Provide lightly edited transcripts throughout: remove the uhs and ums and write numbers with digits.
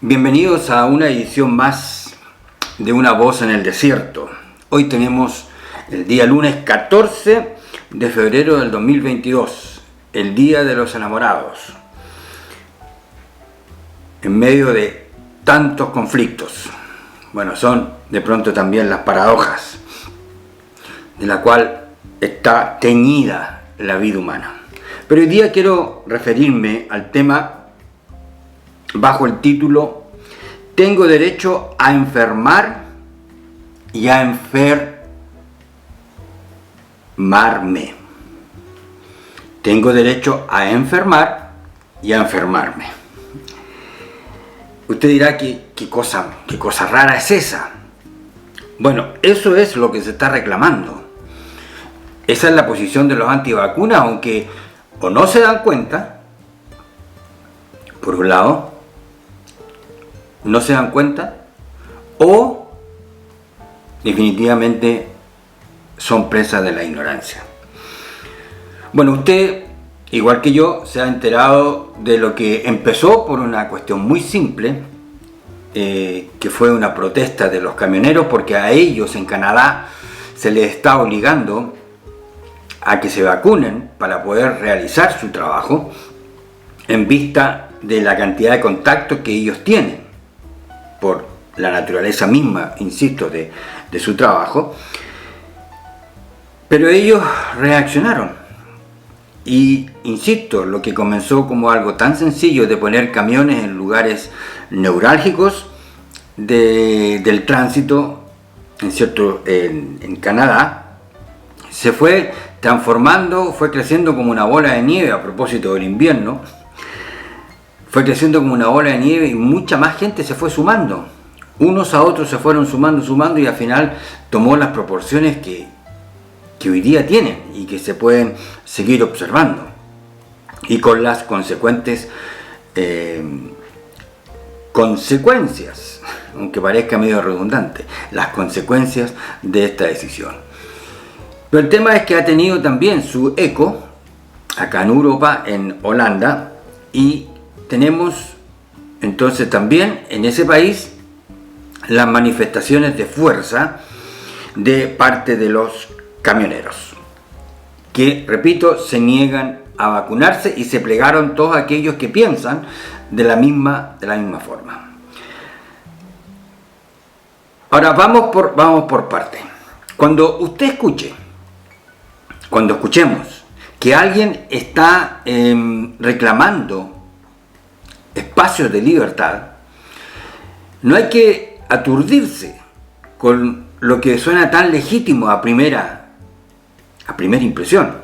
Bienvenidos a una edición más de Una Voz en el Desierto. Hoy tenemos el día lunes 14 de febrero del 2022, el Día de los Enamorados. En medio de tantos conflictos, son de pronto también las paradojas de la cual está teñida la vida humana. Pero hoy día quiero referirme al tema bajo el título "Tengo derecho a enfermar y a enfermarme". Tengo derecho a enfermar y a enfermarme. Usted dirá, ¿qué cosa rara es esa? Bueno, eso es lo que se está reclamando. Esa es la posición de los antivacunas, aunque o no se dan cuenta, por un lado, no se dan cuenta, o definitivamente son presas de la ignorancia. Bueno, usted, igual que yo, se ha enterado de lo que empezó por una cuestión muy simple, que fue una protesta de los camioneros, porque a ellos en Canadá se les está obligando a que se vacunen para poder realizar su trabajo en vista de la cantidad de contactos que ellos tienen por la naturaleza misma, insisto, de su trabajo. Pero ellos reaccionaron y, insisto, lo que comenzó como algo tan sencillo de poner camiones en lugares neurálgicos del tránsito en Canadá, se fue transformando, fue creciendo como una bola de nieve. A propósito del invierno, fue creciendo como una bola de nieve y mucha más gente se fue sumando. Unos a otros se fueron sumando y al final tomó las proporciones que hoy día tienen y que se pueden seguir observando. Y con las consecuentes consecuencias, aunque parezca medio redundante, las consecuencias de esta decisión. Pero el tema es que ha tenido también su eco acá en Europa, en Holanda, y tenemos entonces también en ese país las manifestaciones de fuerza de parte de los camioneros, que, repito, se niegan a vacunarse y se plegaron todos aquellos que piensan de la misma forma. Ahora vamos por parte. Cuando escuchemos que alguien está reclamando espacios de libertad, no hay que aturdirse con lo que suena tan legítimo a primera impresión.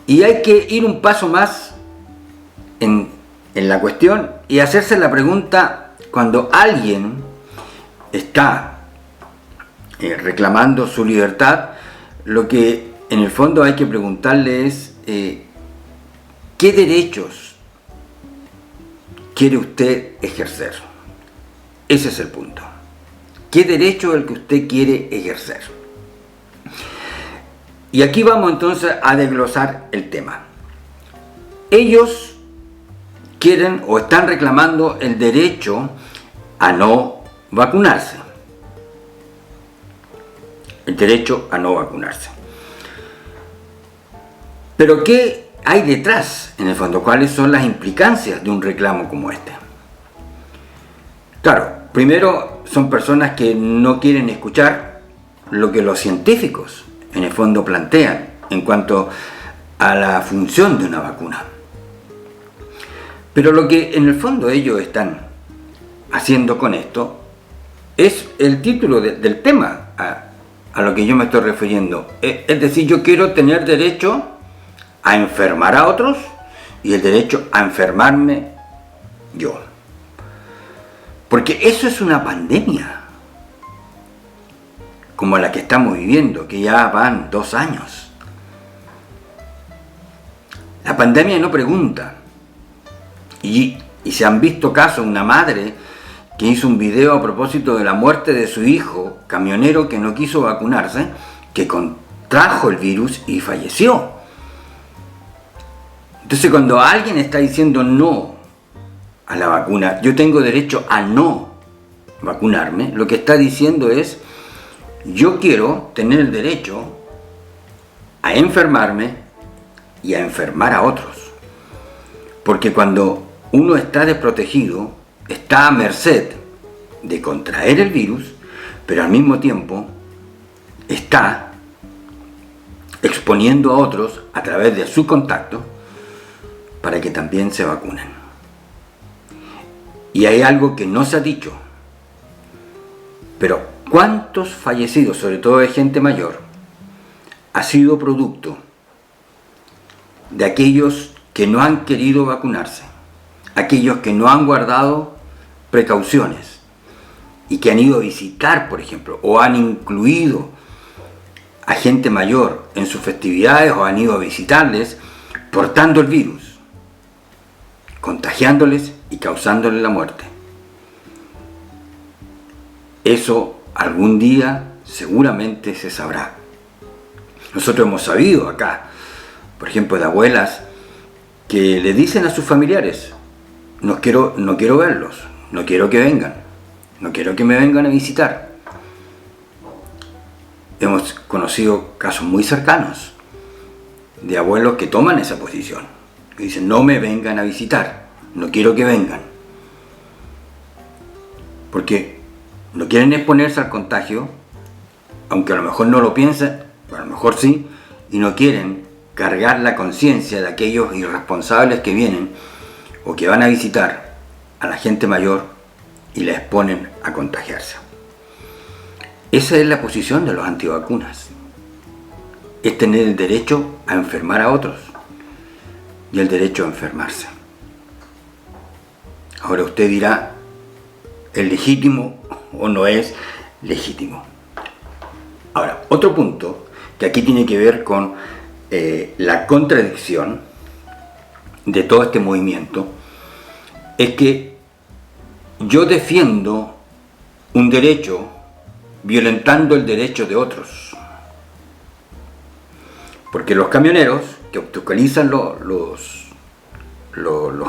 Y hay que ir un paso más en la cuestión y hacerse la pregunta: cuando alguien está reclamando su libertad, lo que en el fondo hay que preguntarle es ¿qué derechos quiere usted ejercer? Ese es el punto. ¿Qué derecho es el que usted quiere ejercer? Y aquí vamos entonces a desglosar el tema. Ellos quieren o están reclamando el derecho a no vacunarse. El derecho a no vacunarse. Pero ¿qué hay detrás, en el fondo? ¿Cuáles son las implicancias de un reclamo como este? Claro, primero son personas que no quieren escuchar lo que los científicos en el fondo plantean en cuanto a la función de una vacuna. Pero lo que en el fondo ellos están haciendo con esto es el título del tema a lo que yo me estoy refiriendo. Es decir, yo quiero tener derecho a enfermar a otros y el derecho a enfermarme yo. Porque eso es una pandemia, como la que estamos viviendo, que ya van 2 años. La pandemia no pregunta. Y se han visto casos, una madre que hizo un video a propósito de la muerte de su hijo, camionero, que no quiso vacunarse, que contrajo el virus y falleció. Entonces, cuando alguien está diciendo no a la vacuna, yo tengo derecho a no vacunarme, lo que está diciendo es, yo quiero tener el derecho a enfermarme y a enfermar a otros. Porque cuando uno está desprotegido, está a merced de contraer el virus, pero al mismo tiempo está exponiendo a otros a través de su contacto para que también se vacunen. Y hay algo que no se ha dicho, pero ¿cuántos fallecidos, sobre todo de gente mayor, ha sido producto de aquellos que no han querido vacunarse, aquellos que no han guardado precauciones y que han ido a visitar, por ejemplo, o han incluido a gente mayor en sus festividades o han ido a visitarles portando el virus, contagiándoles y causándoles la muerte? Eso algún día seguramente se sabrá. Nosotros hemos sabido acá, por ejemplo, de abuelas que le dicen a sus familiares, no quiero verlos, no quiero que vengan, no quiero que me vengan a visitar. Hemos conocido casos muy cercanos de abuelos que toman esa posición, que dicen, no me vengan a visitar, no quiero que vengan, porque no quieren exponerse al contagio, aunque a lo mejor no lo piensan, a lo mejor sí, y no quieren cargar la conciencia de aquellos irresponsables que vienen o que van a visitar a la gente mayor y la exponen a contagiarse. Esa es la posición de los antivacunas. Es tener el derecho a enfermar a otros y el derecho a enfermarse. Ahora usted dirá, ¿es legítimo o no es legítimo? Ahora, otro punto que aquí tiene que ver con la contradicción de todo este movimiento es que yo defiendo un derecho violentando el derecho de otros. Porque los camioneros que obstaculizan los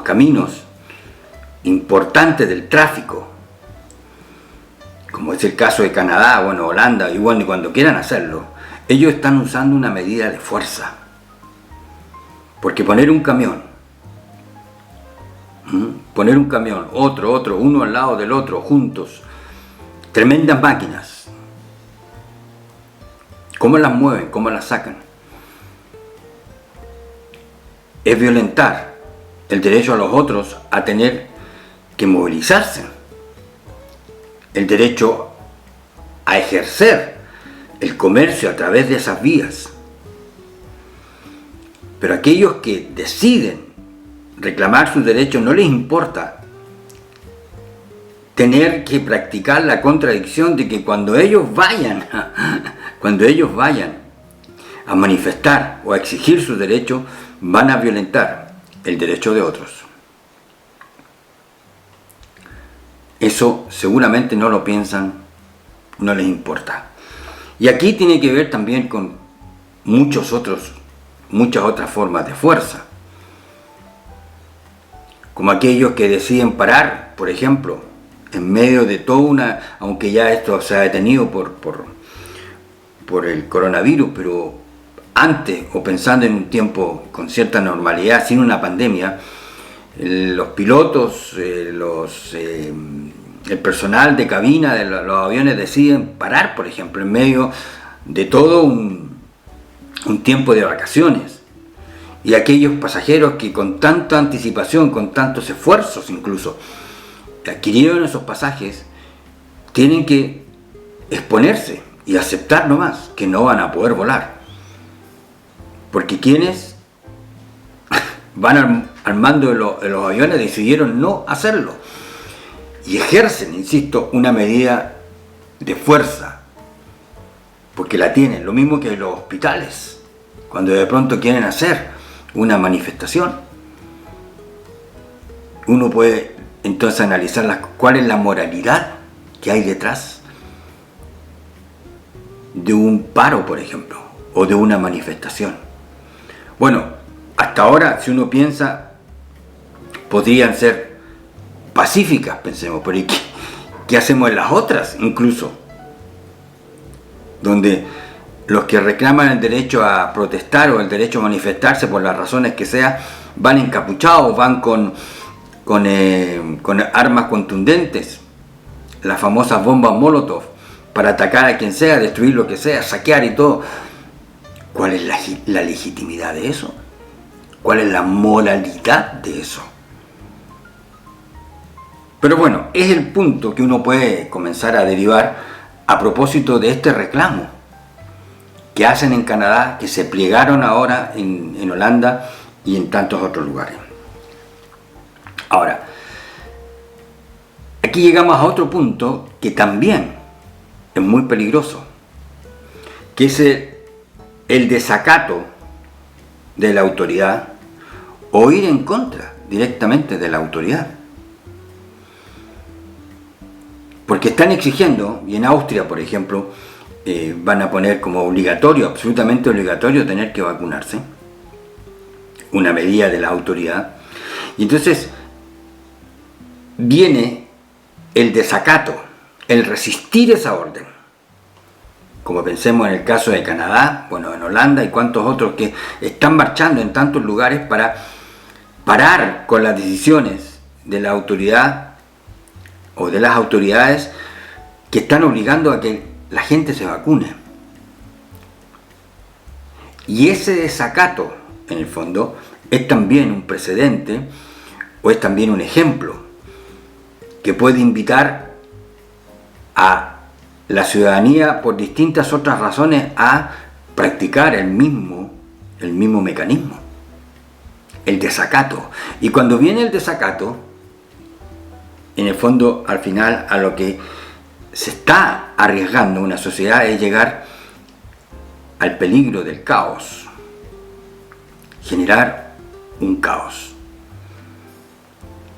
caminos importantes del tráfico, como es el caso de Canadá, bueno, Holanda, y bueno, y cuando quieran hacerlo, ellos están usando una medida de fuerza. Porque poner un camión, otro, uno al lado del otro, juntos, tremendas máquinas, ¿cómo las mueven? ¿Cómo las sacan? Es violentar el derecho a los otros a tener que movilizarse, el derecho a ejercer el comercio a través de esas vías. Pero aquellos que deciden reclamar sus derechos no les importa tener que practicar la contradicción de que cuando ellos vayan a manifestar o a exigir sus derechos, van a violentar el derecho de otros. Eso seguramente no lo piensan, no les importa. Y aquí tiene que ver también con muchas otras formas de fuerza, como aquellos que deciden parar, por ejemplo, en medio de toda una, aunque ya esto se ha detenido por el coronavirus, pero antes, o pensando en un tiempo con cierta normalidad, sin una pandemia, los pilotos, el personal de cabina de los aviones deciden parar, por ejemplo, en medio de todo un tiempo de vacaciones. Y aquellos pasajeros que con tanta anticipación, con tantos esfuerzos incluso, adquirieron esos pasajes, tienen que exponerse y aceptar nomás que no van a poder volar. Porque quienes van al mando de los aviones decidieron no hacerlo. Y ejercen, insisto, una medida de fuerza. Porque la tienen, lo mismo que los hospitales, cuando de pronto quieren hacer una manifestación. Uno puede entonces analizar cuál es la moralidad que hay detrás de un paro, por ejemplo, o de una manifestación. Bueno, hasta ahora, si uno piensa, podrían ser pacíficas, pensemos, pero ¿y qué hacemos en las otras incluso? Donde los que reclaman el derecho a protestar o el derecho a manifestarse por las razones que sea, van encapuchados, van con armas contundentes, las famosas bombas Molotov, para atacar a quien sea, destruir lo que sea, saquear y todo. ¿Cuál es la legitimidad de eso? ¿Cuál es la moralidad de eso? Pero bueno, es el punto que uno puede comenzar a derivar a propósito de este reclamo que hacen en Canadá, que se plegaron ahora en Holanda y en tantos otros lugares. Ahora, aquí llegamos a otro punto que también es muy peligroso, que es el desacato de la autoridad o ir en contra directamente de la autoridad. Porque están exigiendo, y en Austria, por ejemplo, van a poner como obligatorio, absolutamente obligatorio, tener que vacunarse, una medida de la autoridad. Y entonces viene el desacato, el resistir esa orden. Como pensemos en el caso de Canadá, bueno, en Holanda y cuantos otros que están marchando en tantos lugares para parar con las decisiones de la autoridad o de las autoridades que están obligando a que la gente se vacune. Y ese desacato, en el fondo, es también un precedente o es también un ejemplo que puede invitar a la ciudadanía por distintas otras razones a practicar el mismo mecanismo, el desacato. Y cuando viene el desacato, en el fondo, al final, a lo que se está arriesgando una sociedad es llegar al peligro del caos, generar un caos.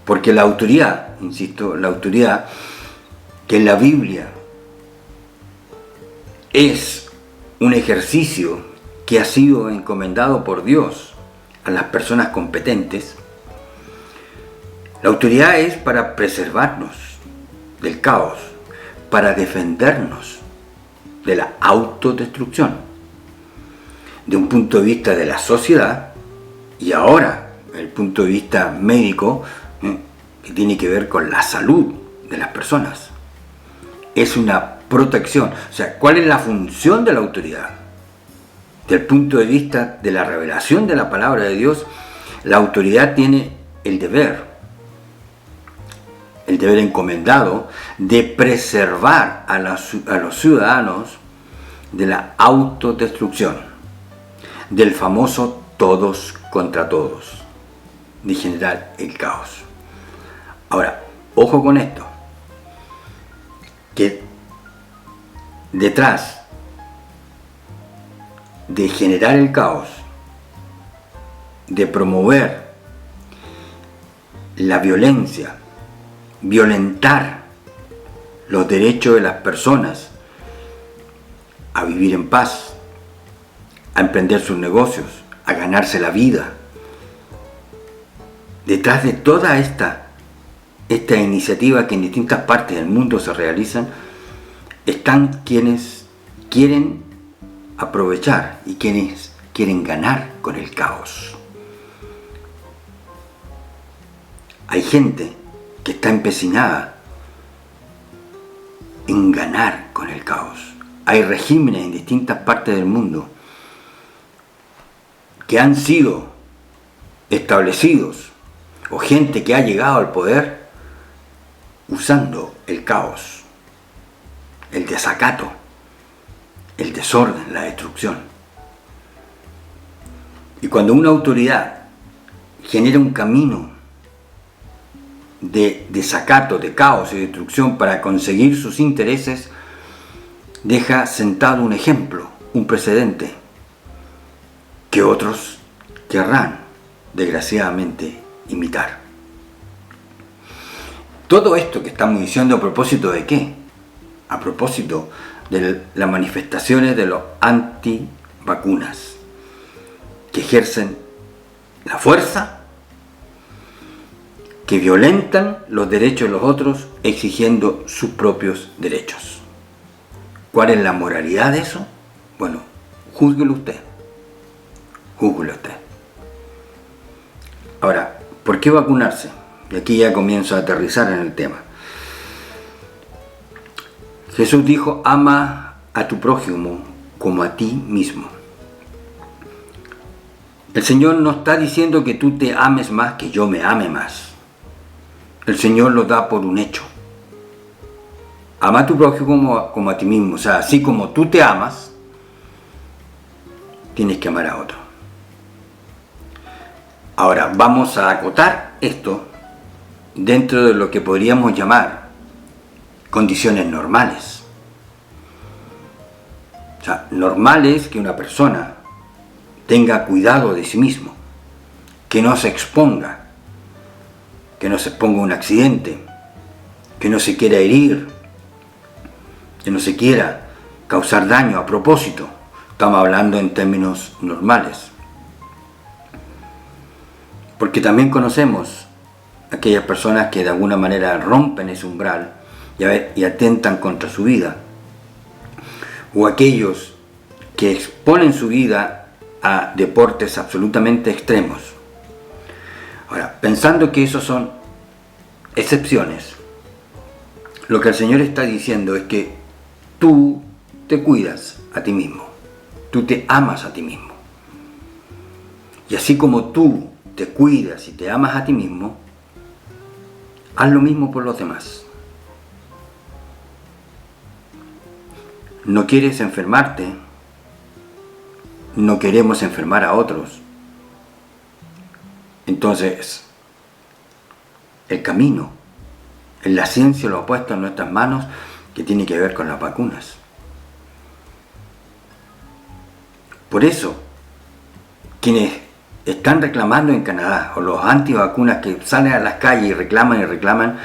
Porque la autoridad, insisto, la autoridad que en la Biblia es un ejercicio que ha sido encomendado por Dios a las personas competentes, la autoridad es para preservarnos del caos, para defendernos de la autodestrucción, de un punto de vista de la sociedad y ahora el punto de vista médico, que tiene que ver con la salud de las personas. Es una protección. O sea, ¿cuál es la función de la autoridad? Desde el punto de vista de la revelación de la palabra de Dios, la autoridad tiene el deber encomendado de preservar a los ciudadanos de la autodestrucción, del famoso todos contra todos, de generar el caos. Ahora, ojo con esto, que detrás de generar el caos, de promover la violencia, violentar los derechos de las personas a vivir en paz, a emprender sus negocios, a ganarse la vida. Detrás de toda esta iniciativa que en distintas partes del mundo se realizan, están quienes quieren aprovechar y quienes quieren ganar con el caos. Hay gente que está empecinada en ganar con el caos. Hay regímenes en distintas partes del mundo que han sido establecidos o gente que ha llegado al poder usando el caos, el desacato, el desorden, la destrucción. Y cuando una autoridad genera un camino de desacato, de caos y destrucción para conseguir sus intereses, deja sentado un ejemplo, un precedente, que otros querrán, desgraciadamente, imitar. Todo esto que estamos diciendo, ¿a propósito de qué? A propósito de las manifestaciones de los antivacunas, que ejercen la fuerza, que que violentan los derechos de los otros exigiendo sus propios derechos. ¿Cuál es la moralidad de eso? Bueno, júzguelo usted. Júzguelo usted. Ahora, ¿por qué vacunarse? Y aquí ya comienzo a aterrizar en el tema. Jesús dijo, ama a tu prójimo como a ti mismo. El Señor no está diciendo que tú te ames más, que yo me ame más. El Señor lo da por un hecho. Ama a tu prójimo como a ti mismo. O sea, así como tú te amas, tienes que amar a otro. Ahora, vamos a acotar esto dentro de lo que podríamos llamar condiciones normales. O sea, normal es que una persona tenga cuidado de sí mismo, que no se exponga, que no se exponga a un accidente, que no se quiera herir, que no se quiera causar daño a propósito. Estamos hablando en términos normales. Porque también conocemos aquellas personas que de alguna manera rompen ese umbral y atentan contra su vida, o aquellos que exponen su vida a deportes absolutamente extremos. Ahora, pensando que esos son excepciones, lo que el Señor está diciendo es que tú te cuidas a ti mismo, tú te amas a ti mismo. Y así como tú te cuidas y te amas a ti mismo, haz lo mismo por los demás. No quieres enfermarte, no queremos enfermar a otros. Entonces, el camino, la ciencia lo ha puesto en nuestras manos, que tiene que ver con las vacunas. Por eso, quienes están reclamando en Canadá, o los antivacunas que salen a las calles y reclaman,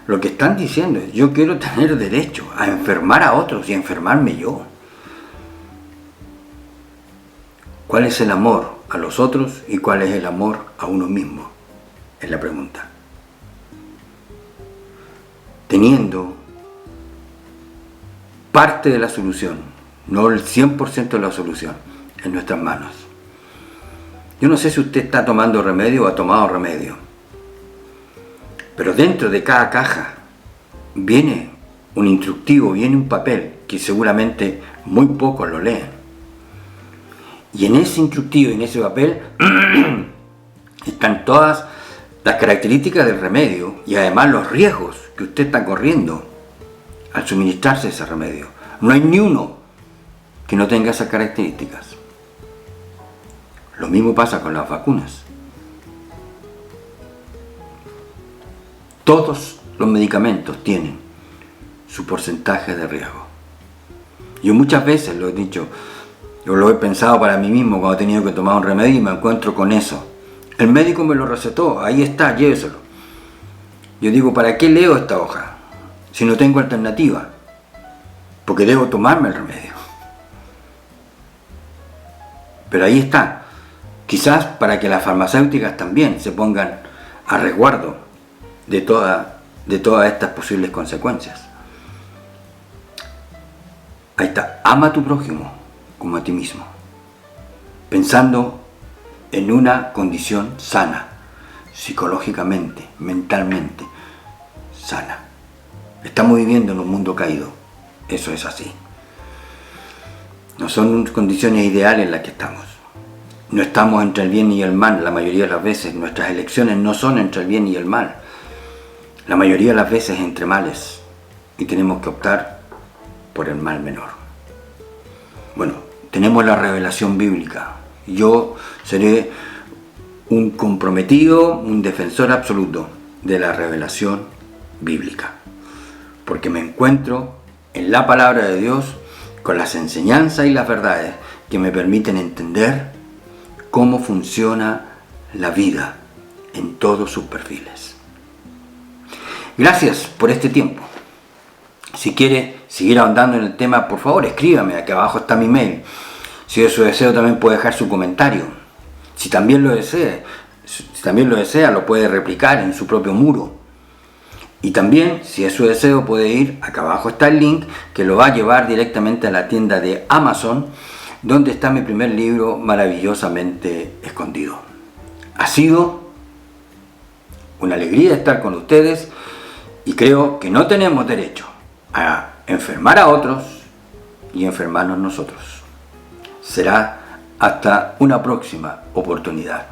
lo que están diciendo es, yo quiero tener derecho a enfermar a otros y a enfermarme yo. ¿Cuál es el amor a los otros y cuál es el amor a uno mismo? Es la pregunta. Teniendo parte de la solución, no el 100% de la solución, en nuestras manos. Yo no sé si usted está tomando remedio o ha tomado remedio, pero dentro de cada caja viene un instructivo, viene un papel que seguramente muy pocos lo leen. Y en ese instructivo, en ese papel, están todas las características del remedio y además los riesgos que usted está corriendo al suministrarse ese remedio. No hay ni uno que no tenga esas características. Lo mismo pasa con las vacunas. Todos los medicamentos tienen su porcentaje de riesgo. Yo muchas veces lo he dicho, yo lo he pensado para mí mismo cuando he tenido que tomar un remedio y me encuentro con eso. El médico me lo recetó, ahí está, lléveselo. Yo digo, ¿para qué leo esta hoja si no tengo alternativa? Porque debo tomarme el remedio. Pero ahí está. Quizás para que las farmacéuticas también se pongan a resguardo de todas estas posibles consecuencias. Ahí está, ama a tu prójimo como a ti mismo, pensando en una condición sana, psicológicamente, mentalmente sana. Estamos viviendo en un mundo caído, eso es así. No son condiciones ideales en las que estamos. No estamos entre el bien y el mal la mayoría de las veces. Nuestras elecciones no son entre el bien y el mal. La mayoría de las veces entre males. Y tenemos que optar por el mal menor. Bueno, tenemos la revelación bíblica. Yo seré un comprometido, un defensor absoluto de la revelación bíblica. Porque me encuentro en la palabra de Dios con las enseñanzas y las verdades que me permiten entender cómo funciona la vida en todos sus perfiles. Gracias por este tiempo. Si quiere seguir ahondando en el tema, por favor escríbame, aquí abajo está mi mail. Si es su deseo también puede dejar su comentario. Si también lo desea, Si también lo desea, lo puede replicar en su propio muro. Y también, si es su deseo, puede ir, acá abajo está el link, que lo va a llevar directamente a la tienda de Amazon, donde está mi primer libro maravillosamente escondido. Ha sido una alegría estar con ustedes y creo que no tenemos derecho a enfermar a otros y enfermarnos nosotros. Será hasta una próxima oportunidad.